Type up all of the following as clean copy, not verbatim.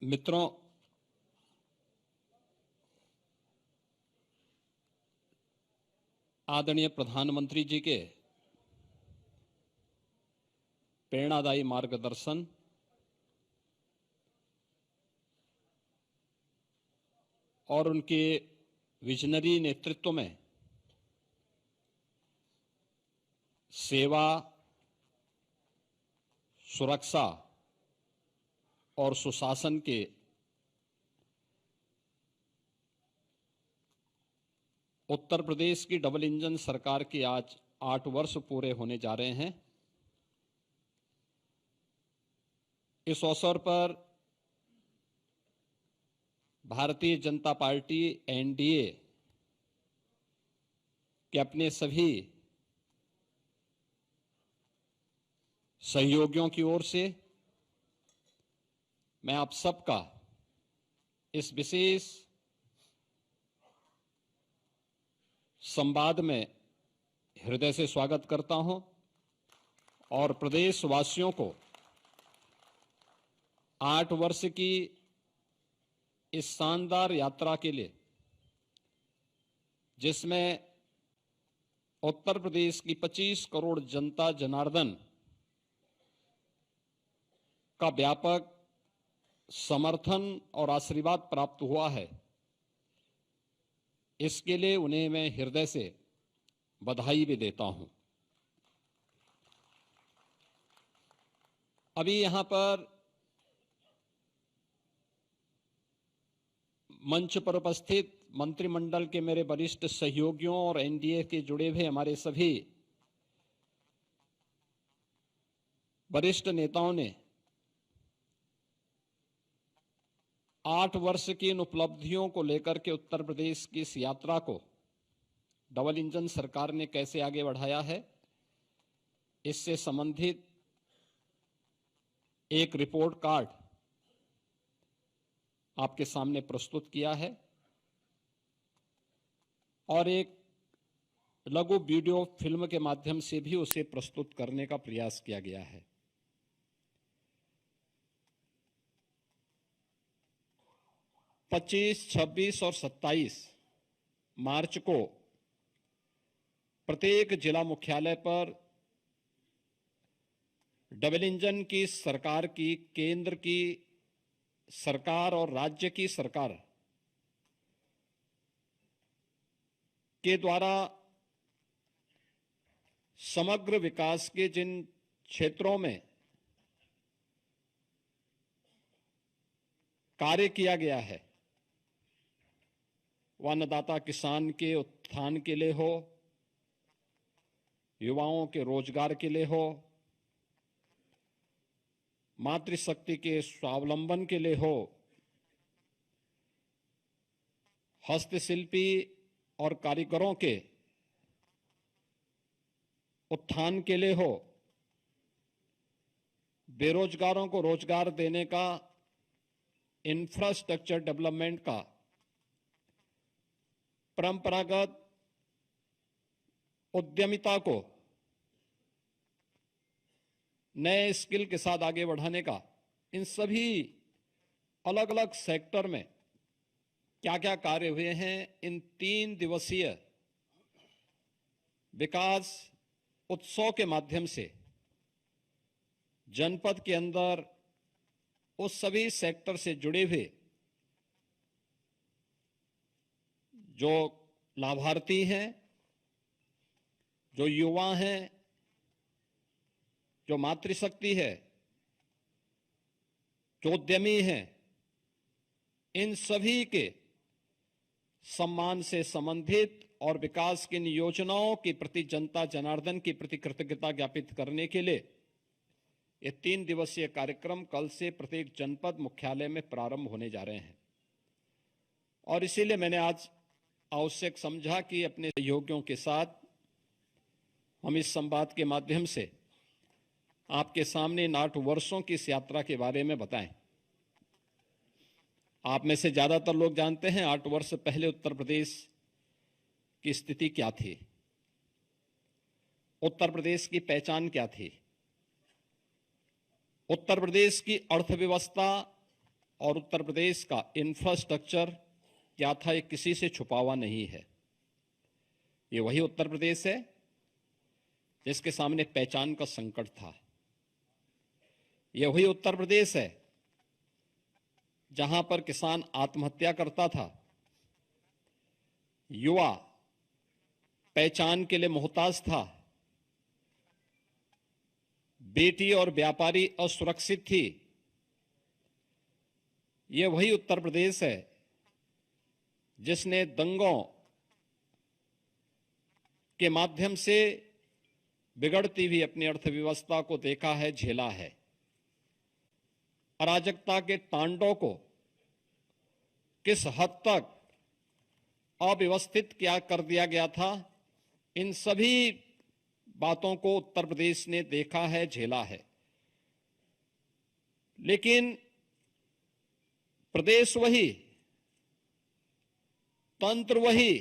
मित्रों, आदरणीय प्रधानमंत्री जी के प्रेरणादायी मार्गदर्शन और उनके विजनरी नेतृत्व में सेवा, सुरक्षा और सुशासन के उत्तर प्रदेश की डबल इंजन सरकार के आज 8 वर्ष पूरे होने जा रहे हैं। इस अवसर पर भारतीय जनता पार्टी एनडीए के अपने सभी सहयोगियों की ओर से मैं आप सबका इस विशेष संवाद में हृदय से स्वागत करता हूं और प्रदेशवासियों को 8 वर्ष की इस शानदार यात्रा के लिए, जिसमें उत्तर प्रदेश की 25 करोड़ जनता जनार्दन का व्यापक समर्थन और आशीर्वाद प्राप्त हुआ है, इसके लिए उन्हें मैं हृदय से बधाई भी देता हूं। अभी यहां पर मंच पर उपस्थित मंत्रिमंडल के मेरे वरिष्ठ सहयोगियों और एनडीए के जुड़े हुए हमारे सभी वरिष्ठ नेताओं ने 8 वर्ष की इन उपलब्धियों को लेकर के उत्तर प्रदेश की इस यात्रा को डबल इंजन सरकार ने कैसे आगे बढ़ाया है, इससे संबंधित एक रिपोर्ट कार्ड आपके सामने प्रस्तुत किया है और एक लघु वीडियो फिल्म के माध्यम से भी उसे प्रस्तुत करने का प्रयास किया गया है। पच्चीस, 26 और 27 मार्च को प्रत्येक जिला मुख्यालय पर डबल इंजन की सरकार की, केंद्र की सरकार और राज्य की सरकार के द्वारा समग्र विकास के जिन क्षेत्रों में कार्य किया गया है, वह अन्नदाता किसान के उत्थान के लिए हो, युवाओं के रोजगार के लिए हो, मातृशक्ति के स्वावलंबन के लिए हो, हस्तशिल्पी और कारीगरों के उत्थान के लिए हो, बेरोजगारों को रोजगार देने का, इंफ्रास्ट्रक्चर डेवलपमेंट का, परंपरागत उद्यमिता को नए स्किल के साथ आगे बढ़ाने का, इन सभी अलग अलग सेक्टर में क्या क्या कार्य हुए हैं, इन 3 दिवसीय विकास उत्सव के माध्यम से जनपद के अंदर उस सभी सेक्टर से जुड़े हुए जो लाभार्थी हैं, जो युवा हैं, जो मातृशक्ति है, जो उद्यमी हैं, इन सभी के सम्मान से संबंधित और विकास की इन योजनाओं के प्रति जनता जनार्दन की प्रति कृतज्ञता ज्ञापित करने के लिए ये 3 दिवसीय कार्यक्रम कल से प्रत्येक जनपद मुख्यालय में प्रारंभ होने जा रहे हैं और इसीलिए मैंने आज आवश्यक समझा कि अपने सहयोगियों के साथ हम इस संवाद के माध्यम से आपके सामने इन 8 वर्षों की इस यात्रा के बारे में बताएं। आप में से ज्यादातर लोग जानते हैं 8 वर्ष पहले उत्तर प्रदेश की स्थिति क्या थी, उत्तर प्रदेश की पहचान क्या थी, उत्तर प्रदेश की अर्थव्यवस्था और उत्तर प्रदेश का इंफ्रास्ट्रक्चर क्या था, ये किसी से छुपा हुआ नहीं है। ये वही उत्तर प्रदेश है जिसके सामने पहचान का संकट था। ये वही उत्तर प्रदेश है जहां पर किसान आत्महत्या करता था, युवा पहचान के लिए मोहताज था, बेटी और व्यापारी असुरक्षित थी। ये वही उत्तर प्रदेश है जिसने दंगों के माध्यम से बिगड़ती हुई अपनी अर्थव्यवस्था को देखा है, झेला है। अराजकता के तांडव को किस हद तक अव्यवस्थित क्या कर दिया गया था, इन सभी बातों को उत्तर प्रदेश ने देखा है, झेला है। लेकिन प्रदेश वही, तंत्र वही,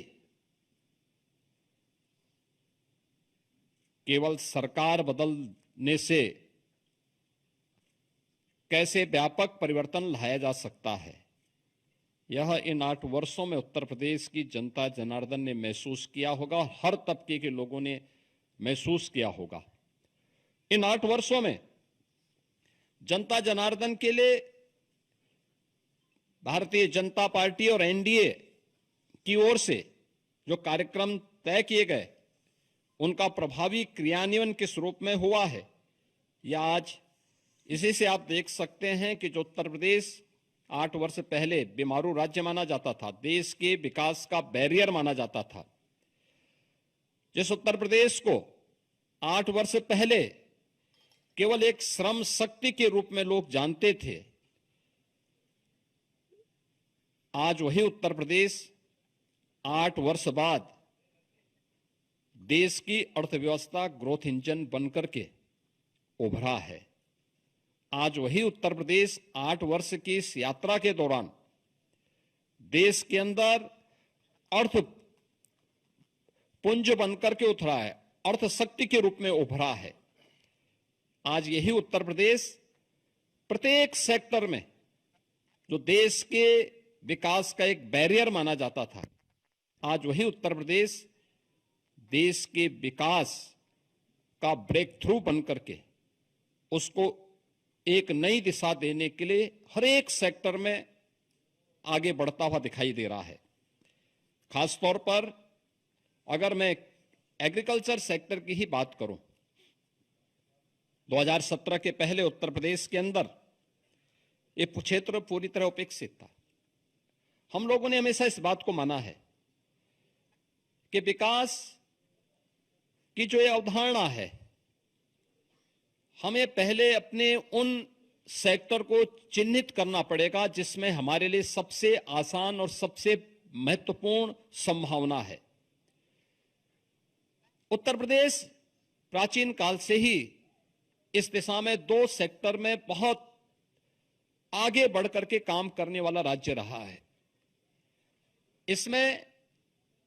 केवल सरकार बदलने से कैसे व्यापक परिवर्तन लाया जा सकता है, यह इन 8 वर्षों में उत्तर प्रदेश की जनता जनार्दन ने महसूस किया होगा, हर तबके के लोगों ने महसूस किया होगा। इन 8 वर्षों में जनता जनार्दन के लिए भारतीय जनता पार्टी और एनडीए की ओर से जो कार्यक्रम तय किए गए, उनका प्रभावी क्रियान्वयन किस रूप में हुआ है, या आज इसी से आप देख सकते हैं कि जो उत्तर प्रदेश 8 वर्ष पहले बीमारू राज्य माना जाता था, देश के विकास का बैरियर माना जाता था, जिस उत्तर प्रदेश को 8 वर्ष पहले केवल एक श्रम शक्ति के रूप में लोग जानते थे, आज वही उत्तर प्रदेश 8 वर्ष बाद देश की अर्थव्यवस्था ग्रोथ इंजन बनकर के उभरा है। आज वही उत्तर प्रदेश 8 वर्ष की इस यात्रा के दौरान देश के अंदर अर्थ पुंज बनकर के उतरा है, अर्थ शक्ति के रूप में उभरा है। आज यही उत्तर प्रदेश प्रत्येक सेक्टर में जो देश के विकास का एक बैरियर माना जाता था, आज वही उत्तर प्रदेश देश के विकास का ब्रेक थ्रू बनकर के उसको एक नई दिशा देने के लिए हर एक सेक्टर में आगे बढ़ता हुआ दिखाई दे रहा है। खासतौर पर अगर मैं एग्रीकल्चर सेक्टर की ही बात करूं, 2017 के पहले उत्तर प्रदेश के अंदर ये क्षेत्र पूरी तरह उपेक्षित था। हम लोगों ने हमेशा इस बात को माना है कि विकास की जो ये अवधारणा है, हमें पहले अपने उन सेक्टर को चिन्हित करना पड़ेगा जिसमें हमारे लिए सबसे आसान और सबसे महत्वपूर्ण संभावना है। उत्तर प्रदेश प्राचीन काल से ही इस दिशा में 2 सेक्टर में बहुत आगे बढ़कर के काम करने वाला राज्य रहा है। इसमें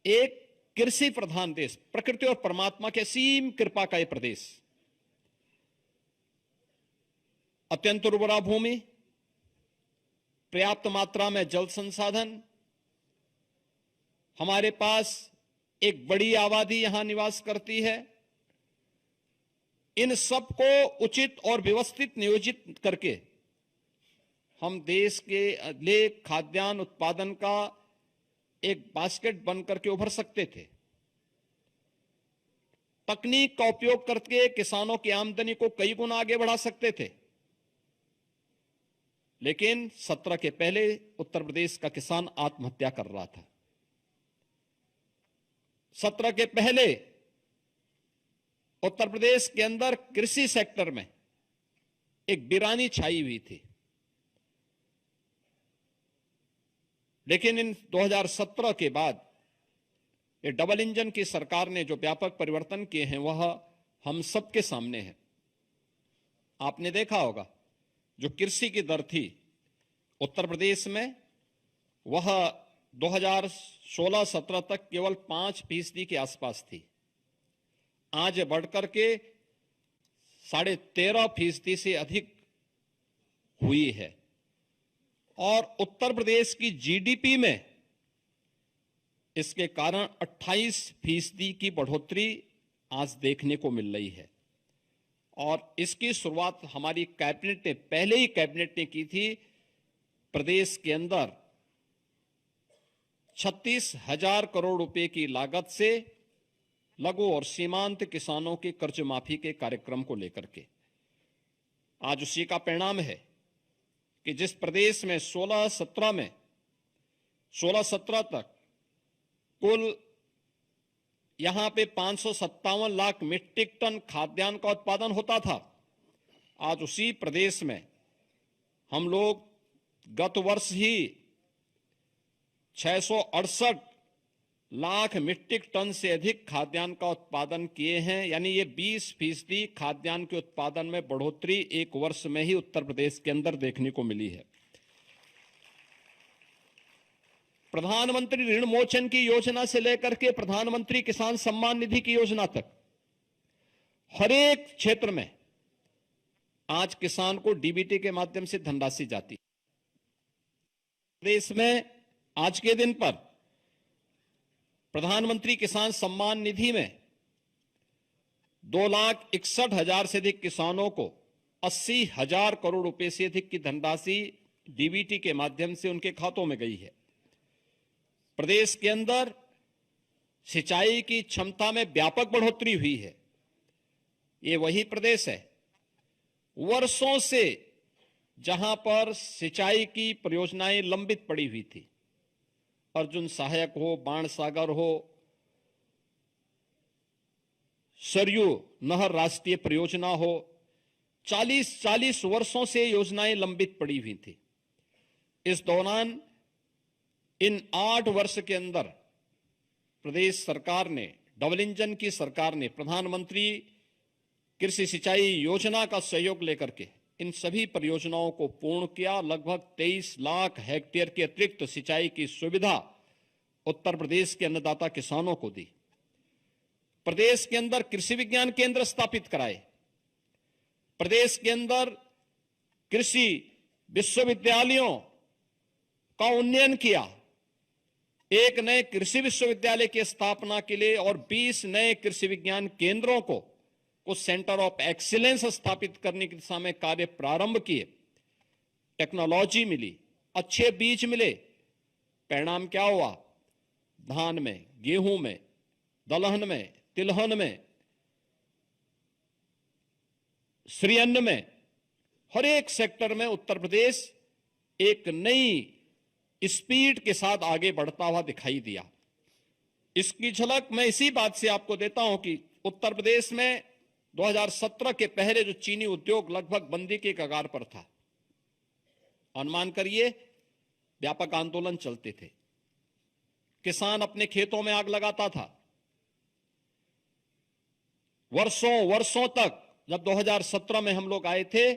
एक कृषि प्रधान देश, प्रकृति और परमात्मा के असीम कृपा का यह प्रदेश, अत्यंत उर्वरा भूमि, पर्याप्त मात्रा में जल संसाधन, हमारे पास एक बड़ी आबादी यहां निवास करती है। इन सब को उचित और व्यवस्थित नियोजित करके हम देश के लिए खाद्यान्न उत्पादन का एक बास्केट बनकर के उभर सकते थे। तकनीक का उपयोग करके किसानों की आमदनी को कई गुना आगे बढ़ा सकते थे। लेकिन 17 के पहले उत्तर प्रदेश का किसान आत्महत्या कर रहा था। 17 के पहले उत्तर प्रदेश के अंदर कृषि सेक्टर में एक वीरानी छाई हुई थी। लेकिन इन 2017 के बाद ये डबल इंजन की सरकार ने जो व्यापक परिवर्तन किए हैं वह हम सबके सामने है। आपने देखा होगा जो कृषि की दर थी उत्तर प्रदेश में, वह 2016-17 तक केवल 5% के आसपास थी। आज बढ़कर के 13.5% से अधिक हुई है। और उत्तर प्रदेश की जीडीपी में इसके कारण 28% की बढ़ोतरी आज देखने को मिल रही है। और इसकी शुरुआत हमारी कैबिनेट ने, पहले ही कैबिनेट ने की थी। प्रदेश के अंदर 36,000 करोड़ रुपए की लागत से लघु और सीमांत किसानों के कर्ज माफी के कार्यक्रम को लेकर के आज उसी का परिणाम है कि जिस प्रदेश में 16-17 तक कुल यहां पे 557 लाख मीट्रिक टन खाद्यान्न का उत्पादन होता था, आज उसी प्रदेश में हम लोग गत वर्ष ही 668 लाख मीट्रिक टन से अधिक खाद्यान्न का उत्पादन किए हैं। यानी ये 20% खाद्यान्न के उत्पादन में बढ़ोतरी एक वर्ष में ही उत्तर प्रदेश के अंदर देखने को मिली है। प्रधानमंत्री ऋण मोचन की योजना से लेकर के प्रधानमंत्री किसान सम्मान निधि की योजना तक हर एक क्षेत्र में आज किसान को डीबीटी के माध्यम से धनराशि जाती है। देश में आज के दिन पर प्रधानमंत्री किसान सम्मान निधि में 2,61,000 से अधिक किसानों को 80,000 करोड़ रुपए से अधिक की धनराशि डीबीटी के माध्यम से उनके खातों में गई है। प्रदेश के अंदर सिंचाई की क्षमता में व्यापक बढ़ोतरी हुई है। ये वही प्रदेश है वर्षों से जहां पर सिंचाई की परियोजनाएं लंबित पड़ी हुई थी। अर्जुन सहायक हो, बाणसागर हो, सरयू नहर राष्ट्रीय परियोजना हो, 40 वर्षों से योजनाएं लंबित पड़ी हुई थी। इस दौरान इन 8 वर्ष के अंदर प्रदेश सरकार ने, डबल इंजन की सरकार ने प्रधानमंत्री कृषि सिंचाई योजना का सहयोग लेकर के इन सभी परियोजनाओं को पूर्ण किया। लगभग 23 लाख हेक्टेयर के अतिरिक्त सिंचाई की सुविधा उत्तर प्रदेश के अन्नदाता किसानों को दी। प्रदेश के अंदर कृषि विज्ञान केंद्र स्थापित कराए। प्रदेश के अंदर कृषि विश्वविद्यालयों का उन्नयन किया। एक नए कृषि विश्वविद्यालय की स्थापना के लिए और 20 नए कृषि विज्ञान केंद्रों को कुछ सेंटर ऑफ एक्सीलेंस स्थापित करने की दिशा में कार्य प्रारंभ किए। टेक्नोलॉजी मिली, अच्छे बीज मिले। परिणाम क्या हुआ? धान में, गेहूं में, दलहन में, तिलहन में, श्रीअन्न में, हर एक सेक्टर में उत्तर प्रदेश एक नई स्पीड के साथ आगे बढ़ता हुआ दिखाई दिया। इसकी झलक मैं इसी बात से आपको देता हूं कि उत्तर प्रदेश में 2017 के पहले जो चीनी उद्योग लगभग बंदी के कगार पर था, अनुमान करिए व्यापक आंदोलन चलते थे, किसान अपने खेतों में आग लगाता था। वर्षों तक, जब 2017 में हम लोग आए थे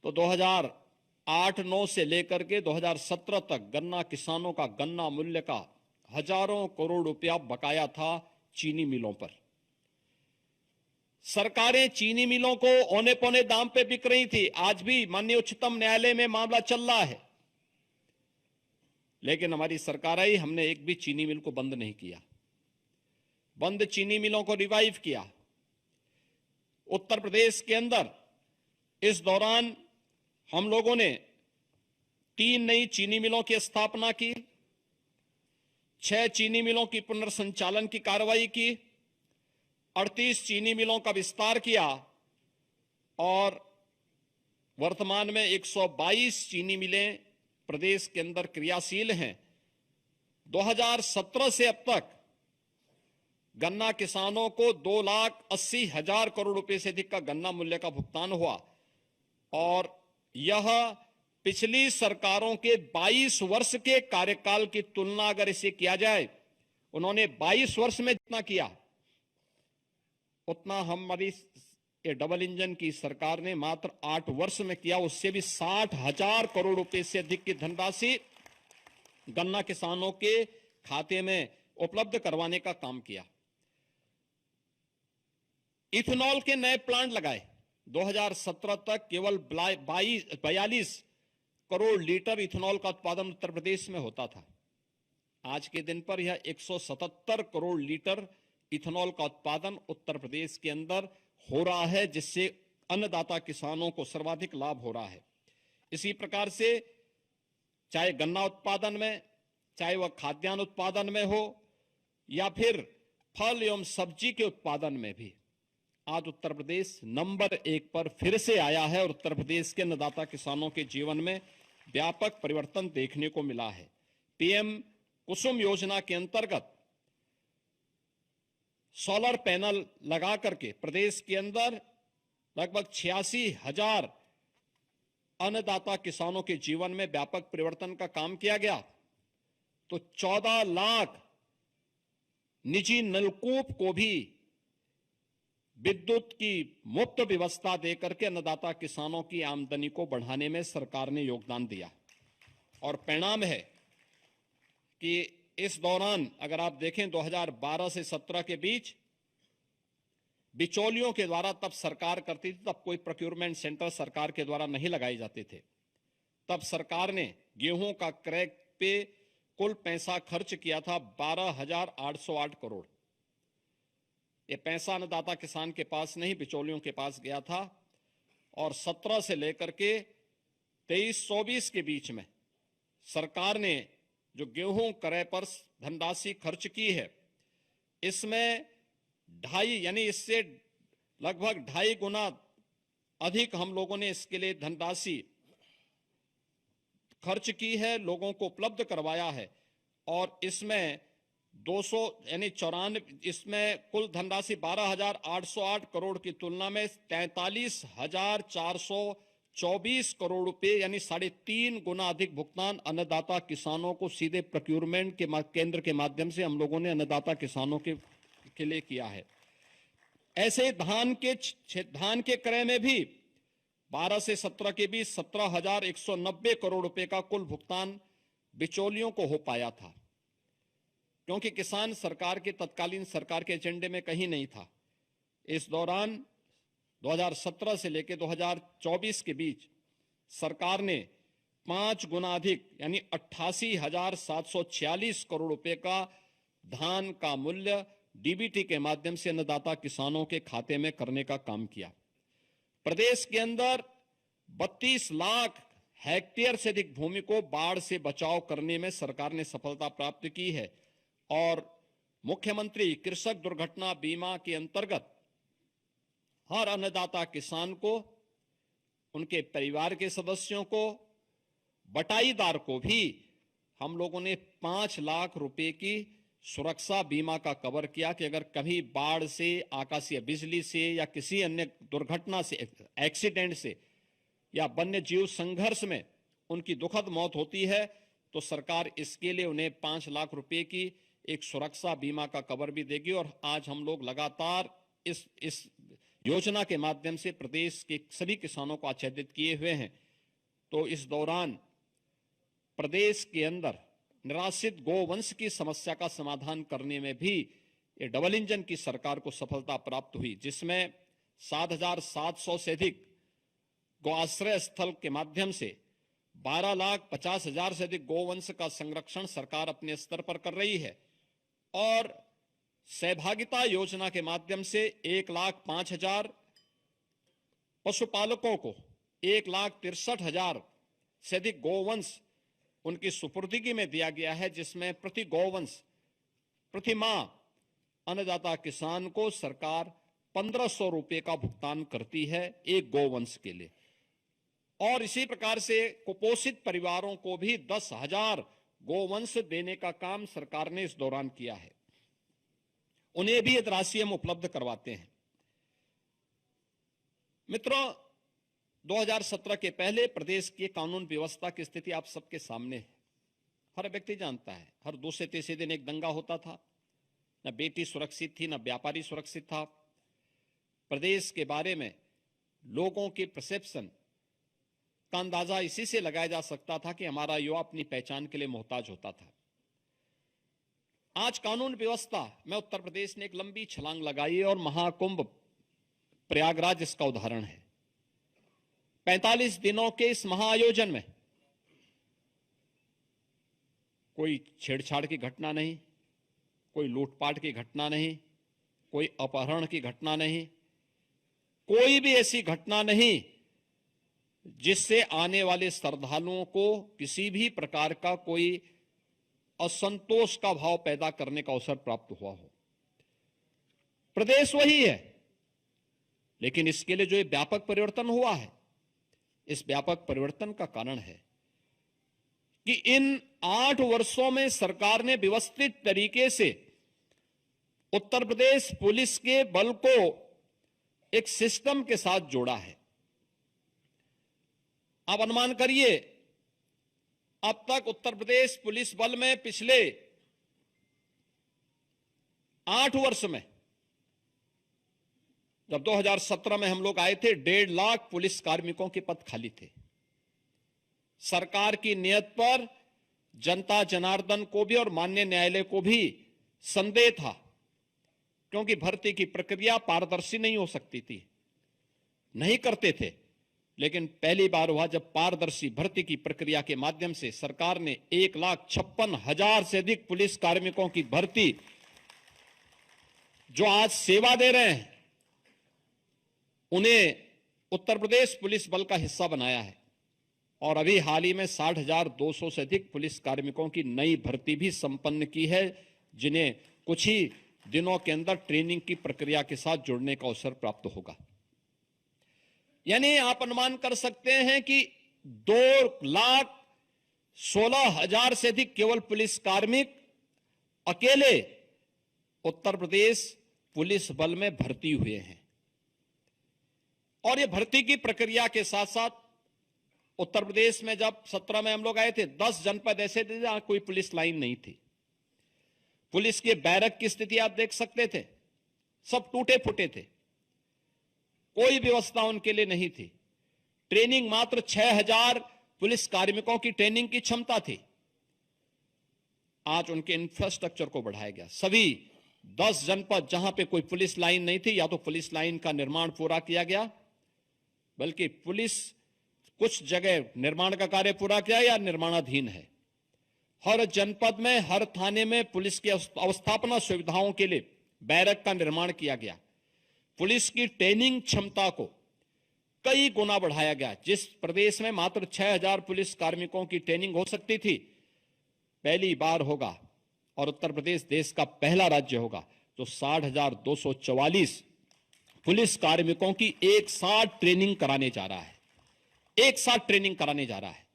तो 2008-9 से लेकर के 2017 तक गन्ना किसानों का गन्ना मूल्य का हजारों करोड़ रुपया बकाया था चीनी मिलों पर। सरकारें चीनी मिलों को औने पौने दाम पे बिक रही थी। आज भी माननीय उच्चतम न्यायालय में मामला चल रहा है, लेकिन हमारी सरकार आई, हमने एक भी चीनी मिल को बंद नहीं किया। बंद चीनी मिलों को रिवाइव किया। उत्तर प्रदेश के अंदर इस दौरान हम लोगों ने 3 नई चीनी मिलों की स्थापना की, 6 चीनी मिलों की पुनर्संचालन की कार्रवाई की, 38 चीनी मिलों का विस्तार किया और वर्तमान में 122 चीनी मिलें प्रदेश के अंदर क्रियाशील हैं। 2017 से अब तक गन्ना किसानों को 2,80,000 करोड़ रुपए से अधिक का गन्ना मूल्य का भुगतान हुआ और यह पिछली सरकारों के 22 वर्ष के कार्यकाल की तुलना अगर इसे किया जाए, उन्होंने 22 वर्ष में जितना किया उतना हमारी डबल इंजन की सरकार ने मात्र 8 वर्ष में किया। उससे भी 60,000 करोड़ रुपए से अधिक की धनराशि गन्ना किसानों के खाते में उपलब्ध करवाने का काम किया। इथेनॉल के नए प्लांट लगाए। 2017 तक केवल 42 करोड़ लीटर इथेनॉल का उत्पादन उत्तर प्रदेश में होता था। आज के दिन पर यह 177 करोड़ लीटर इथेनॉल का उत्पादन उत्तर प्रदेश के अंदर हो रहा है, जिससे अन्नदाता किसानों को सर्वाधिक लाभ हो रहा है। इसी प्रकार से चाहे गन्ना उत्पादन में, चाहे वह खाद्यान्न उत्पादन में हो या फिर फल एवं सब्जी के उत्पादन में भी आज उत्तर प्रदेश नंबर 1 पर फिर से आया है और उत्तर प्रदेश के अन्नदाता किसानों के जीवन में व्यापक परिवर्तन देखने को मिला है। पीएम कुसुम योजना के अंतर्गत सोलर पैनल लगा करके प्रदेश के अंदर लगभग 86,000 अन्नदाता किसानों के जीवन में व्यापक परिवर्तन का काम किया गया। तो 14 लाख निजी नलकूप को भी विद्युत की मुफ्त व्यवस्था देकर के अन्नदाता किसानों की आमदनी को बढ़ाने में सरकार ने योगदान दिया। और परिणाम है कि इस दौरान अगर आप देखें 2012 से 17 के बीच बिचौलियों के द्वारा तब सरकार करती थी, तब कोई प्रोक्योरमेंट सेंटर सरकार के द्वारा नहीं लगाए जाते थे। तब सरकार ने गेहूं का क्रय पे कुल पैसा खर्च किया था 12,808 करोड़। ये पैसा अन्नदाता किसान के पास नहीं, बिचौलियों के पास गया था। और 17 से लेकर के 23-24 के बीच में सरकार ने जो गेहूं क्रय पर धनराशि खर्च की है, इसमें 2.5 यानी इससे लगभग 2.5 गुना अधिक हम लोगों ने इसके लिए धनराशि खर्च की है, लोगों को उपलब्ध करवाया है। और इसमें 200 यानी 94 इसमें कुल धनराशि 12,808 करोड़ की तुलना में 43,424 करोड़ रुपए यानी 3.5 गुना अधिक भुगतान अन्नदाता किसानों को सीधे प्रोक्योरमेंट के केंद्र के माध्यम से हम लोगों ने अन्नदाता किसानों के लिए किया है। ऐसे धान के क्रय में भी 12 से 17 के बीच 17,190 करोड़ रुपए का कुल भुगतान बिचौलियों को हो पाया था, क्योंकि किसान सरकार के तत्कालीन सरकार के एजेंडे में कहीं नहीं था। इस दौरान 2017 से लेकर 2024 के बीच सरकार ने 5 गुना अधिक यानी 88,746 करोड़ रुपए का धान का मूल्य डीबीटी के माध्यम से अन्नदाता किसानों के खाते में करने का काम किया। प्रदेश के अंदर 32 लाख हेक्टेयर से अधिक भूमि को बाढ़ से बचाव करने में सरकार ने सफलता प्राप्त की है। और मुख्यमंत्री कृषक दुर्घटना बीमा के अंतर्गत हर अन्नदाता किसान को, उनके परिवार के सदस्यों को, बटाईदार को भी हम लोगों ने 5 लाख रुपए की सुरक्षा बीमा का कवर किया कि अगर कभी बाढ़ से, आकाशीय बिजली से या किसी अन्य दुर्घटना से, एक्सीडेंट से या वन्य जीव संघर्ष में उनकी दुखद मौत होती है तो सरकार इसके लिए उन्हें 5 लाख रुपए की एक सुरक्षा बीमा का कवर भी देगी। और आज हम लोग लगातार इस योजना के माध्यम से प्रदेश के सभी किसानों को आच्छादित किए हुए हैं। तो इस दौरान प्रदेश के अंदर निराश्रित गोवंश की समस्या का समाधान करने में भी ये डबल इंजन की सरकार को सफलता प्राप्त हुई, जिसमें 7,700 से अधिक गौआश्रय स्थल के माध्यम से 12,50,000 से अधिक गोवंश का संरक्षण सरकार अपने स्तर पर कर रही है। और सहभागिता योजना के माध्यम से 1,05,000 पशुपालकों को 1,63,000 से अधिक गोवंश उनकी सुपुर्दगी में दिया गया है, जिसमें प्रति गोवंश प्रति माह अन्नदाता किसान को सरकार 1,500 रुपए का भुगतान करती है एक गोवंश के लिए। और इसी प्रकार से कुपोषित परिवारों को भी 10,000 गोवंश देने का काम सरकार ने इस दौरान किया है। उन्हें भी ये राशि हम उपलब्ध करवाते हैं। मित्रों, 2017 के पहले प्रदेश की कानून व्यवस्था की स्थिति आप सबके सामने है। हर व्यक्ति जानता है, हर दूसरे तीसरे दिन एक दंगा होता था, न बेटी सुरक्षित थी, न व्यापारी सुरक्षित था। प्रदेश के बारे में लोगों की परसेप्शन का अंदाजा इसी से लगाया जा सकता था कि हमारा युवा अपनी पहचान के लिए मोहताज होता था। आज कानून व्यवस्था में उत्तर प्रदेश ने एक लंबी छलांग लगाई है और महाकुंभ प्रयागराज इसका उदाहरण है। 45 दिनों के इस महाआयोजन में कोई छेड़छाड़ की घटना नहीं, कोई लूटपाट की घटना नहीं, कोई अपहरण की घटना नहीं, कोई भी ऐसी घटना नहीं जिससे आने वाले श्रद्धालुओं को किसी भी प्रकार का कोई असंतोष का भाव पैदा करने का अवसर प्राप्त हुआ हो। प्रदेश वही है, लेकिन इसके लिए जो ये व्यापक परिवर्तन हुआ है, इस व्यापक परिवर्तन का कारण है कि इन 8 वर्षों में सरकार ने व्यवस्थित तरीके से उत्तर प्रदेश पुलिस के बल को एक सिस्टम के साथ जोड़ा है। आप अनुमान करिए, अब तक उत्तर प्रदेश पुलिस बल में पिछले 8 वर्ष में, जब 2017 में हम लोग आए थे, 1.5 लाख पुलिस कार्मिकों के पद खाली थे। सरकार की नीयत पर जनता जनार्दन को भी और माननीय न्यायालय को भी संदेह था, क्योंकि भर्ती की प्रक्रिया पारदर्शी नहीं हो सकती थी, नहीं करते थे। लेकिन पहली बार हुआ जब पारदर्शी भर्ती की प्रक्रिया के माध्यम से सरकार ने 1,56,000 से अधिक पुलिस कार्मिकों की भर्ती, जो आज सेवा दे रहे हैं, उन्हें उत्तर प्रदेश पुलिस बल का हिस्सा बनाया है। और अभी हाल ही में 60,200 से अधिक पुलिस कार्मिकों की नई भर्ती भी संपन्न की है, जिन्हें कुछ ही दिनों के अंदर ट्रेनिंग की प्रक्रिया के साथ जुड़ने का अवसर प्राप्त होगा। यानी आप अनुमान कर सकते हैं कि 2,16,000 से अधिक केवल पुलिस कार्मिक अकेले उत्तर प्रदेश पुलिस बल में भर्ती हुए हैं। और ये भर्ती की प्रक्रिया के साथ साथ उत्तर प्रदेश में जब 17 में हम लोग आए थे, 10 जनपद ऐसे थे जहां कोई पुलिस लाइन नहीं थी। पुलिस के बैरक की स्थिति आप देख सकते थे, सब टूटे फूटे थे, कोई व्यवस्था उनके लिए नहीं थी। ट्रेनिंग मात्र 6,000 पुलिस कार्मिकों की ट्रेनिंग की क्षमता थी। आज उनके इंफ्रास्ट्रक्चर को बढ़ाया गया। सभी 10 जनपद जहां पे कोई पुलिस लाइन नहीं थी, या तो पुलिस लाइन का निर्माण पूरा किया गया, बल्कि पुलिस कुछ जगह निर्माण का कार्य पूरा किया या निर्माणाधीन है। हर जनपद में, हर थाने में पुलिस की अवस्थापना सुविधाओं के लिए बैरक का निर्माण किया गया। पुलिस की ट्रेनिंग क्षमता को कई गुना बढ़ाया गया। जिस प्रदेश में मात्र 6,000 पुलिस कार्मिकों की ट्रेनिंग हो सकती थी, पहली बार होगा, और उत्तर प्रदेश देश का पहला राज्य होगा जो 60,244 पुलिस कार्मिकों की एक साथ ट्रेनिंग कराने जा रहा है। एक साथ ट्रेनिंग कराने जा रहा है,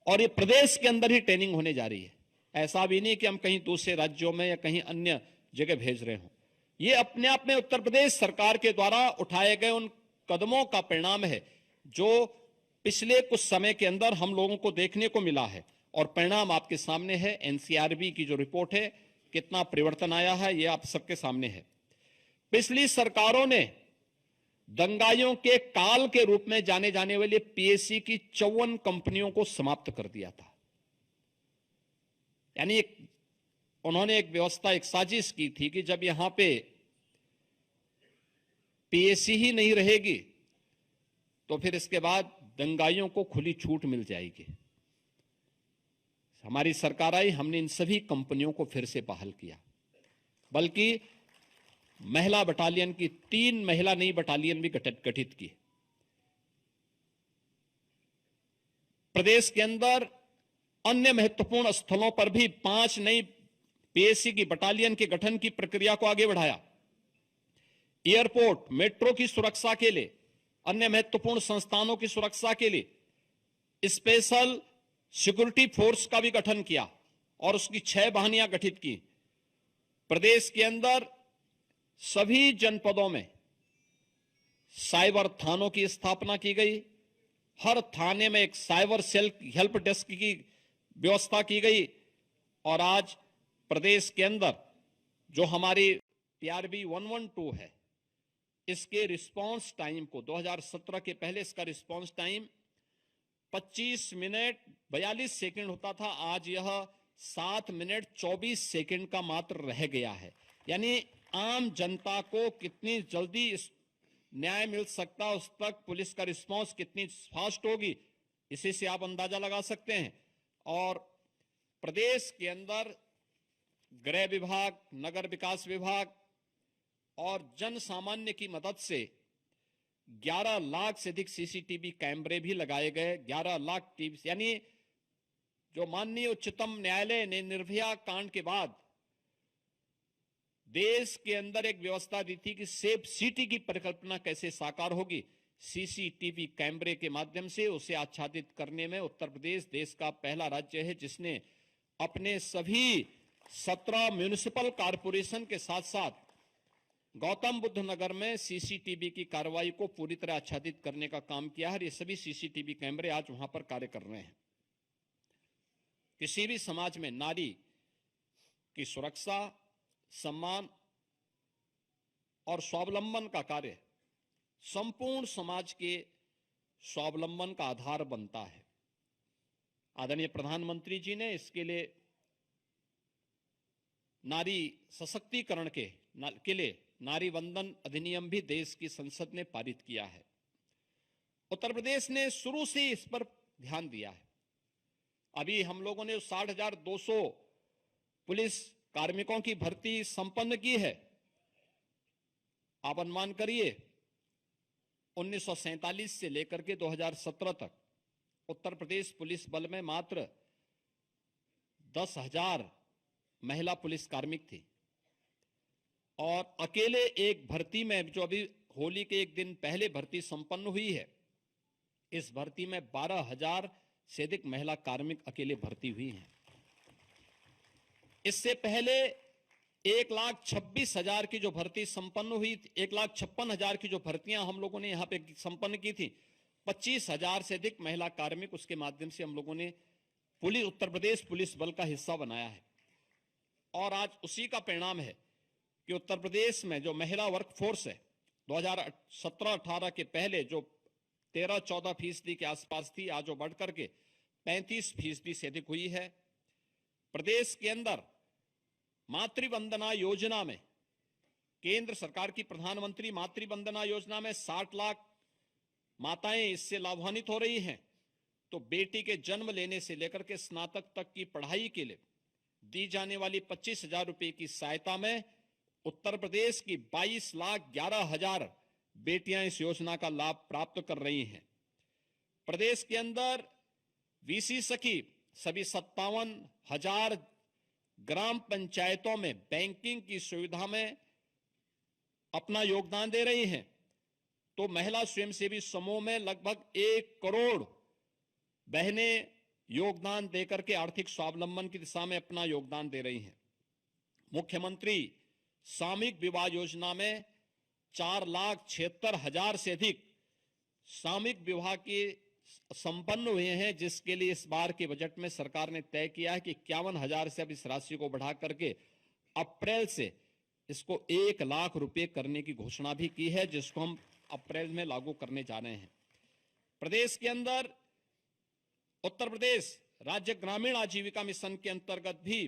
और ये प्रदेश के अंदर ही ट्रेनिंग होने जा रही है। ऐसा भी नहीं कि हम कहीं दूसरे राज्यों में या कहीं अन्य जगह भेज रहे हों। ये अपने आप में उत्तर प्रदेश सरकार के द्वारा उठाए गए उन कदमों का परिणाम है, जो पिछले कुछ समय के अंदर हम लोगों को देखने को मिला है। और परिणाम आपके सामने है। एनसीआरबी की जो रिपोर्ट है, कितना परिवर्तन आया है, ये आप सबके सामने है। पिछली सरकारों ने दंगाइयों के काल के रूप में जाने जाने वाले पीएसी की 54 कंपनियों को समाप्त कर दिया था। यानी उन्होंने एक व्यवस्था, एक साजिश की थी कि जब यहां पे पीएसी ही नहीं रहेगी, तो फिर इसके बाद दंगाइयों को खुली छूट मिल जाएगी। हमारी सरकार आई, हमने इन सभी कंपनियों को फिर से बहाल किया, बल्कि महिला बटालियन की 3 महिला नई बटालियन भी गठित की। प्रदेश के अंदर अन्य महत्वपूर्ण स्थलों पर भी 5 नई पीएसी की बटालियन के गठन की प्रक्रिया को आगे बढ़ाया। एयरपोर्ट, मेट्रो की सुरक्षा के लिए, अन्य महत्वपूर्ण संस्थानों की सुरक्षा के लिए स्पेशल सिक्योरिटी फोर्स का भी गठन किया और उसकी 6 वाहिनियां गठित की। प्रदेश के अंदर सभी जनपदों में साइबर थानों की स्थापना की गई। हर थाने में एक साइबर सेल हेल्प डेस्क की व्यवस्था की गई। और आज प्रदेश के अंदर जो हमारी PRB 112 है, इसके रिस्पांस टाइम को 2017 के पहले इसका रिस्पांस टाइम 25 मिनट 42 सेकंड होता था, आज यह 7 मिनट 24 सेकंड का मात्र रह गया है। यानी आम जनता को कितनी जल्दी न्याय मिल सकता है, उस तक पुलिस का रिस्पांस कितनी फास्ट होगी, इसी से आप अंदाजा लगा सकते हैं। और प्रदेश के अंदर गृह विभाग, नगर विकास विभाग और जन सामान्य की मदद से 11 लाख से अधिक सीसीटीवी कैमरे भी लगाए गए। 11 लाख टीवी, यानी जो माननीय उच्चतम न्यायालय ने निर्भया कांड के बाद देश के अंदर एक व्यवस्था दी थी कि सेफ सिटी की परिकल्पना कैसे साकार होगी, सीसीटीवी कैमरे के माध्यम से उसे आच्छादित करने में उत्तर प्रदेश देश का पहला राज्य है जिसने अपने सभी 17 म्युनिसिपल कॉरपोरेशन के साथ साथ गौतम बुद्ध नगर में सीसीटीवी की कार्रवाई को पूरी तरह आच्छादित करने का काम किया है। ये सभी सीसीटीवी कैमरे आज वहां पर कार्य कर रहे हैं। किसी भी समाज में नारी की सुरक्षा, सम्मान और स्वावलंबन का कार्य संपूर्ण समाज के स्वावलंबन का आधार बनता है। आदरणीय प्रधानमंत्री जी ने इसके लिए नारी सशक्तिकरण के लिए नारी वंदन अधिनियम भी देश की संसद ने पारित किया है। उत्तर प्रदेश ने शुरू से इस पर ध्यान दिया है। अभी हम लोगों ने 60,200 पुलिस कार्मिकों की भर्ती संपन्न की है। आप अनुमान करिए 1947 से लेकर के 2017 तक उत्तर प्रदेश पुलिस बल में मात्र 10,000 महिला पुलिस कार्मिक थी और अकेले एक भर्ती में जो अभी होली के एक दिन पहले भर्ती संपन्न हुई है, इस भर्ती में 12,000 से अधिक महिला कार्मिक अकेले भर्ती हुई हैं। इससे पहले 1,26,000 की जो भर्ती संपन्न हुई, 1,56,000 की जो भर्तियां हम लोगों ने यहां पे संपन्न की थी, 25,000 से अधिक महिला कार्मिक उसके माध्यम से हम लोगों ने उत्तर प्रदेश पुलिस बल का हिस्सा बनाया है। और आज उसी का परिणाम है कि उत्तर प्रदेश में जो महिला वर्क फोर्स है 2017-18 के पहले जो 13-14% के आसपास थी, आज वो बढ़कर के 35% से अधिक हुई है। प्रदेश के अंदर मातृवंदना योजना में, केंद्र सरकार की प्रधानमंत्री मातृवंदना योजना में 60 लाख माताएं इससे लाभान्वित हो रही हैं। तो बेटी के जन्म लेने से लेकर के स्नातक तक की पढ़ाई के लिए दी जाने वाली 25,000 रुपए की सहायता में उत्तर प्रदेश की 22,11,000 बेटियां इस योजना का लाभ प्राप्त कर रही हैं। प्रदेश के अंदर वीसी सखी सभी 57,000 ग्राम पंचायतों में बैंकिंग की सुविधा में अपना योगदान दे रही हैं। तो महिला स्वयंसेवी समूह में लगभग 1 करोड़ बहनें योगदान देकर के आर्थिक स्वावलंबन की दिशा में अपना योगदान दे रही हैं। मुख्यमंत्री सामूहिक विवाह योजना में 4,76,000 से अधिक सामूहिक विवाह के संपन्न हुए हैं, जिसके लिए इस बार के बजट में सरकार ने तय किया है कि 51,000 से अब इस राशि को बढ़ा करके अप्रैल से इसको 1 लाख रुपए करने की घोषणा भी की है, जिसको हम अप्रैल में लागू करने जा रहे हैं। प्रदेश के अंदर उत्तर प्रदेश राज्य ग्रामीण आजीविका मिशन के अंतर्गत भी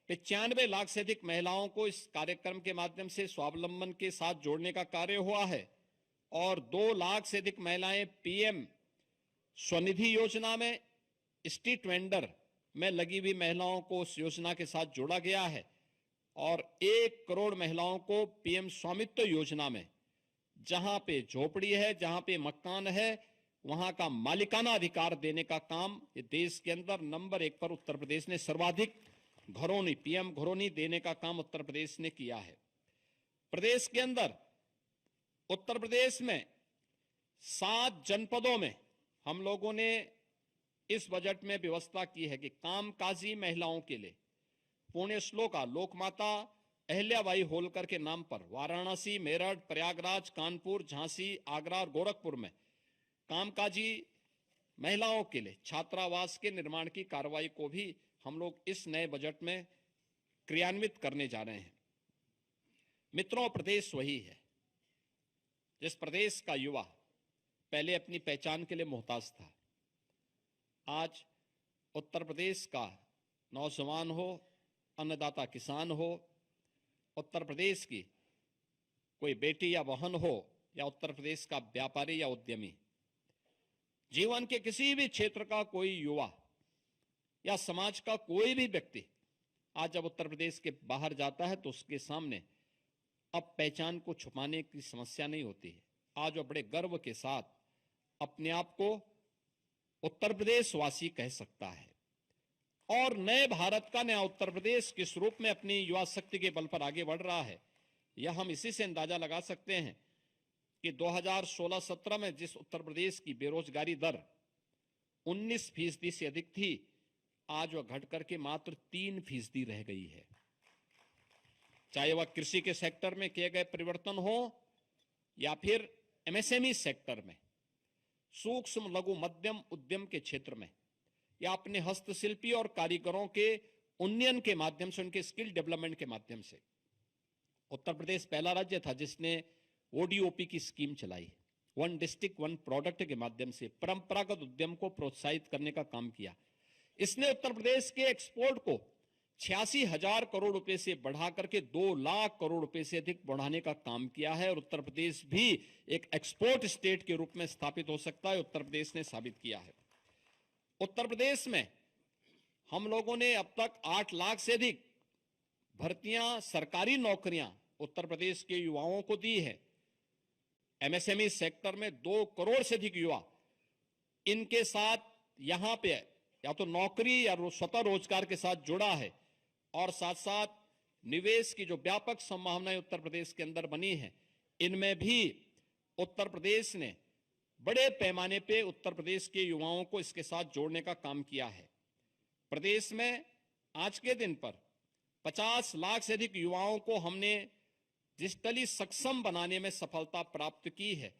95 लाख से अधिक महिलाओं को इस कार्यक्रम के माध्यम से स्वावलंबन के साथ जोड़ने का कार्य हुआ है और 2 लाख से अधिक महिलाएं पीएम स्वनिधि योजना में स्ट्रीट वेंडर में लगी हुई महिलाओं को उस योजना के साथ जोड़ा गया है और 1 करोड़ महिलाओं को पीएम स्वामित्व योजना में, जहां पे झोपड़ी है, जहां पे मकान है, वहां का मालिकाना अधिकार देने का काम ये देश के अंदर नंबर 1 पर उत्तर प्रदेश ने सर्वाधिक घरौनी, पीएम घरौनी देने का काम उत्तर प्रदेश ने किया है। प्रदेश के अंदर उत्तर प्रदेश में 7 जनपदों में हम लोगों ने इस बजट में व्यवस्था की है कि कामकाजी महिलाओं के लिए पुण्यश्लोका लोकमाता अहिल्याबाई होलकर के नाम पर वाराणसी, मेरठ, प्रयागराज, कानपुर, झांसी, आगरा और गोरखपुर में कामकाजी महिलाओं के लिए छात्रावास के निर्माण की कार्रवाई को भी हम लोग इस नए बजट में क्रियान्वित करने जा रहे हैं। मित्रों, प्रदेश वही है जिस प्रदेश का युवा पहले अपनी पहचान के लिए मोहताज था। आज उत्तर प्रदेश का नौजवान हो, अन्नदाता किसान हो, उत्तर प्रदेश की कोई बेटी या बहन हो या उत्तर प्रदेश का व्यापारी या उद्यमी, जीवन के किसी भी क्षेत्र का कोई युवा या समाज का कोई भी व्यक्ति आज जब उत्तर प्रदेश के बाहर जाता है तो उसके सामने अब पहचान को छुपाने की समस्या नहीं होती है। आज वो बड़े गर्व के साथ अपने आप को उत्तर प्रदेश वासी कह सकता है और नए भारत का नया उत्तर प्रदेश किस रूप में अपनी युवा शक्ति के बल पर आगे बढ़ रहा है, यह हम इसी से अंदाजा लगा सकते हैं कि 2016-17 में जिस उत्तर प्रदेश की बेरोजगारी दर 19% से अधिक थी, आज वह घट करके मात्र 3% रह गई है। चाहे वह कृषि के सेक्टर में किए गए परिवर्तन हो या फिर एमएसएमई सेक्टर में, सूक्ष्म लघु मध्यम उद्यम के क्षेत्र में, या अपने हस्तशिल्पी और कारीगरों के उन्नयन के माध्यम से, उनके स्किल डेवलपमेंट के माध्यम से उत्तर प्रदेश पहला राज्य था जिसने ओडीओपी की स्कीम चलाई, वन डिस्ट्रिक्ट वन प्रोडक्ट के माध्यम से परंपरागत उद्यम को प्रोत्साहित करने का काम किया। इसने उत्तर प्रदेश के एक्सपोर्ट को 86,000 करोड़ रुपए से बढ़ा करके 2 लाख करोड़ रुपए से अधिक बढ़ाने का काम किया है और उत्तर प्रदेश भी एक एक्सपोर्ट स्टेट के रूप में स्थापित हो सकता है, उत्तर प्रदेश ने साबित किया है। उत्तर प्रदेश में हम लोगों ने अब तक 8 लाख से अधिक भर्तियां, सरकारी नौकरियां उत्तर प्रदेश के युवाओं को दी है। एमएसएमई सेक्टर में 2 करोड़ से अधिक युवा इनके साथ यहां पे या तो नौकरी या स्वतः रोजगार के साथ जुड़ा है और साथ साथ निवेश की जो व्यापक संभावनाएं उत्तर प्रदेश के अंदर बनी है, इनमें भी उत्तर प्रदेश ने बड़े पैमाने पे उत्तर प्रदेश के युवाओं को इसके साथ जोड़ने का काम किया है। प्रदेश में आज के दिन पर 50 लाख से अधिक युवाओं को हमने डिजिटली सक्षम बनाने में सफलता प्राप्त की है,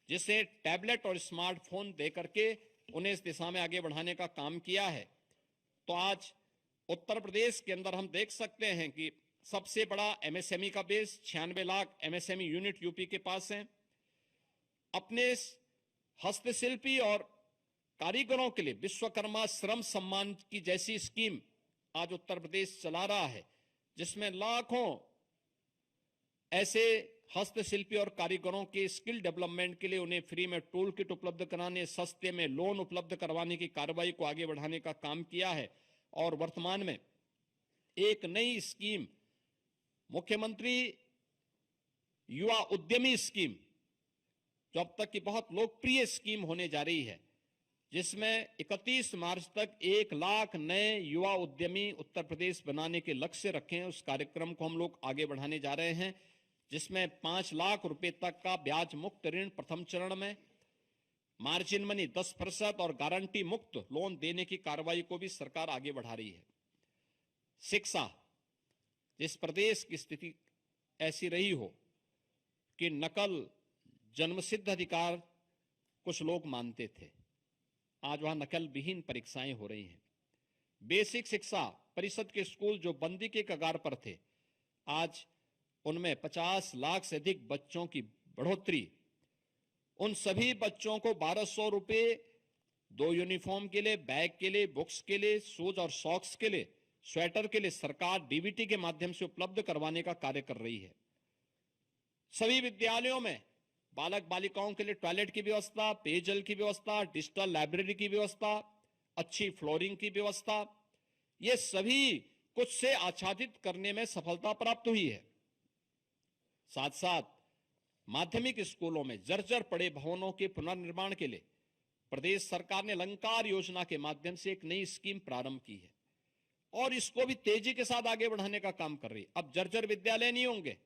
जिसे टैबलेट और स्मार्टफोन देकर के उन्हें इस दिशा में आगे बढ़ाने का काम किया है। तो आज उत्तर प्रदेश के अंदर हम देख सकते हैं कि सबसे बड़ा एमएसएमई का base 96 lakh MSME unit UP के पास है। अपने हस्तशिल्पी और कारीगरों के लिए विश्वकर्मा श्रम सम्मान की जैसी स्कीम आज उत्तर प्रदेश चला रहा है, जिसमें लाखों ऐसे हस्तशिल्पी और कारीगरों के स्किल डेवलपमेंट के लिए उन्हें फ्री में टूल किट उपलब्ध कराने, सस्ते में लोन उपलब्ध करवाने की कार्रवाई को आगे बढ़ाने का काम किया है। और वर्तमान में एक नई स्कीम मुख्यमंत्री युवा उद्यमी स्कीम, जो अब तक की बहुत लोकप्रिय स्कीम होने जा रही है, जिसमें 31 मार्च तक 1 लाख नए युवा उद्यमी उत्तर प्रदेश बनाने के लक्ष्य रखे हैं। उस कार्यक्रम को हम लोग आगे बढ़ाने जा रहे हैं, जिसमें 5 लाख रुपए तक का ब्याज मुक्त ऋण प्रथम चरण में, मार्जिन मनी 10% और गारंटी मुक्त लोन देने की कार्रवाई को भी सरकार आगे बढ़ा रही है। शिक्षा, जिस प्रदेश की स्थिति ऐसी रही हो कि नकल जन्मसिद्ध अधिकार कुछ लोग मानते थे, आज वहां नकल विहीन परीक्षाएं हो रही हैं। बेसिक शिक्षा परिषद के स्कूल जो बंदी के कगार पर थे, आज उनमें 50 लाख से अधिक बच्चों की बढ़ोतरी। उन सभी बच्चों को 1200 रुपए 2 यूनिफॉर्म के लिए, बैग के लिए, बुक्स के लिए, शूज और सॉक्स के लिए, स्वेटर के लिए सरकार डीबीटी के माध्यम से उपलब्ध करवाने का कार्य कर रही है। सभी विद्यालयों में बालक बालिकाओं के लिए टॉयलेट की व्यवस्था, पेयजल की व्यवस्था, डिजिटल लाइब्रेरी की व्यवस्था, अच्छी फ्लोरिंग की व्यवस्था, ये सभी कुछ से आच्छादित करने में सफलता प्राप्त हुई है। साथ साथ माध्यमिक स्कूलों में जर्जर पड़े भवनों के पुनर्निर्माण के लिए प्रदेश सरकार ने अलंकार योजना के माध्यम से एक नई स्कीम प्रारंभ की है और इसको भी तेजी के साथ आगे बढ़ाने का काम कर रही है। अब जर्जर विद्यालय नहीं होंगे,